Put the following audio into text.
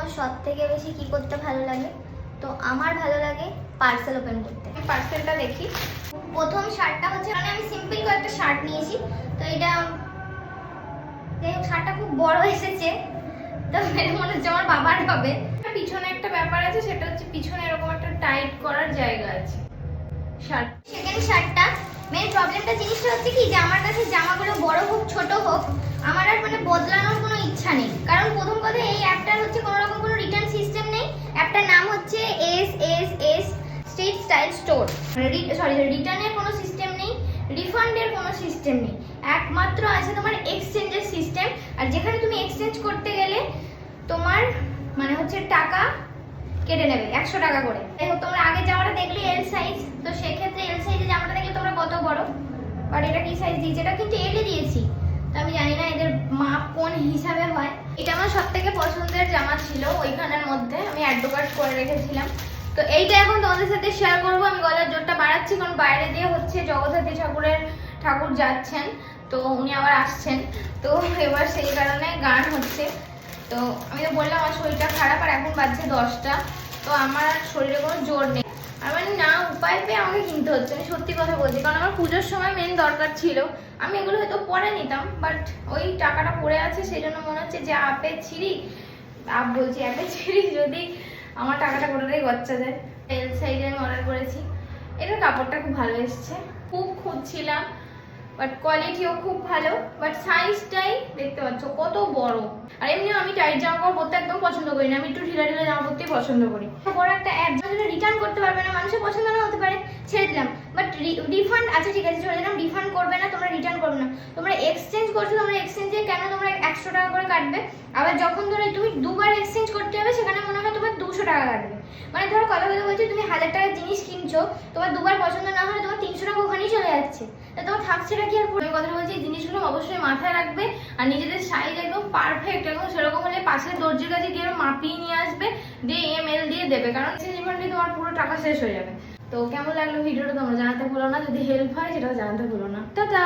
তোমার সব থেকে বেশি কি করতে ভালো লাগে? তো আমার ভালো লাগে পার্সেল ওপেন করতে। পার্সেলটা দেখি। প্রথম শার্টটা হচ্ছে, মানে আমি সিম্পল কয়েকটা শার্ট নিয়েছি, তো এটা যাই হোক শার্টটা খুব বড় এসেছে, তো মেরে মনে হচ্ছে আমার বাবার হবে। পিছনে একটা ব্যাপার আছে, সেটা হচ্ছে পিছনে এরকম একটা টাইট করার জায়গা আছে শার্ট। সেকেন্ড শার্টটা মেন প্রবলেমটা জিনিসটা হচ্ছে কি, যে আমার কাছে জামাগুলো বড় হোক ছোট হোক আমার আর মানে বদলানোর কোনো ইচ্ছা নেই। কারণ প্রথম কথা এই অ্যাপটার হচ্ছে কোনো রকম কোনো রিটার্ন সিস্টেম নেই। অ্যাপটার নাম হচ্ছে এস স্ট্রিট স্টাইল স্টোর। রিটার্নের কোনো সিস্টেম নেই, রিফান্ডের কোনো সিস্টেম নেই, একমাত্র আছে তোমার এক্সচেঞ্জের সিস্টেম। আর যেখানে তুমি এক্সচেঞ্জ করতে গেলে তোমার মানে হচ্ছে টাকা কেটে নেবে 100 টাকা করে। দেখো তোমরা আগে জামাটা দেখলে এল সাইজ, তো সেক্ষেত্রে এল সাইজে জামাটা দেখলে তোমরা কত বড়, বাট এটা কি সাইজ দিয়েছে, এটা কিন্তু এলে দিয়েছি, তো আমি জানি না এদের মাপ কোন হিসাবে হয়। এটা আমার সব থেকে পছন্দের জামা ছিল ওইখানের মধ্যে, আমি অ্যাডভার্টাইজ করে রেখেছিলাম। তো এইটা এখন তোমাদের সাথে শেয়ার করবো। আমি গলার জোরটা বাড়াচ্ছি কারণ বাইরে দিয়ে হচ্ছে জগদ্ধাত্রী ঠাকুর যাচ্ছেন, তো উনি আবার আসছেন, তো এবার সেই কারণে গান হচ্ছে। তো আমি তো বললাম আমার শরীরটা খারাপ, আর এখন বাজছে 10টা, তো আমার শরীরে কোনো জোর নেই। আর মানে না উপায় পেয়ে আমাকে কিনতে হচ্ছে, আমি সত্যি কথা বলছি, কারণ আমার পুজোর সময় মেন দরকার ছিল। আমি এগুলো হয়তো পরে নিতাম, বাট ওই টাকাটা পড়ে আছে, সেই জন্য মনে হচ্ছে যে অ্যাপে ছিঁড়ি যদি আমার টাকাটা কোনোটাই গচ্চা যায়। এল সাইজে আমি অর্ডার করেছি। এটার কাপড়টা খুব ভালো এসছে, খুব খুঁজছিলাম, বাট কোয়ালিটিও খুব ভালো, বাট সাইজটাই দেখতে পাচ্ছ কত বড়। আর এমনিও আমি টাইট জামা কাপড় পরতে একদম পছন্দ করি না, আমি একটু ঢিলা ঢিলা জামা পরতেই পছন্দ করি। বড় একটা অ্যাপ যেটা রিটার্ন করতে পারবে না, মানুষের পছন্দ না হতে পারে, ছেড়ে দিলাম। বাট রিফান্ড আছে, ঠিক আছে চলে দিলাম, রিফান্ড করবে না, তোমরা রিটার্ন করবে না, তোমরা এক্সচেঞ্জ করছো, তোমরা এক্সচেঞ্জে কেন তোমরা 100 টাকা করে কাটবে। আবার যখন ধরো তুমি দুবার এক্সচেঞ্জ করতে হবে সেখানে মনে হয় তোমার 200 টাকা কাটবে। মানে ধরো কথা বলছি, তুমি 1000 টাকার জিনিস কিনছো, তোমার দুবার পছন্দ না হলে তোমার 300 টাকা ওখানেই চলে যাচ্ছে, তা তোমার থাকছেটা কি আর? আমি কথা বলছি, এই জিনিসগুলো অবশ্যই মাথায় রাখবে, আর নিজেদের সাইজ একদম পারফেক্ট, একদম সেরকম হলে পাশের দর্জির কাছে গিয়ে মাপিয়ে নিয়ে আসবে, দিয়ে এমএল দিয়ে দেবে, কারণ রিফান্ডে তোমার পুরো টাকা শেষ হয়ে যাবে। তো কেমন লাগলো ভিডিওটা তোমরা জানাতে ভুলো না, যদি হেল্প হয় সেটাও জানাতে ভুলো না। টাটা।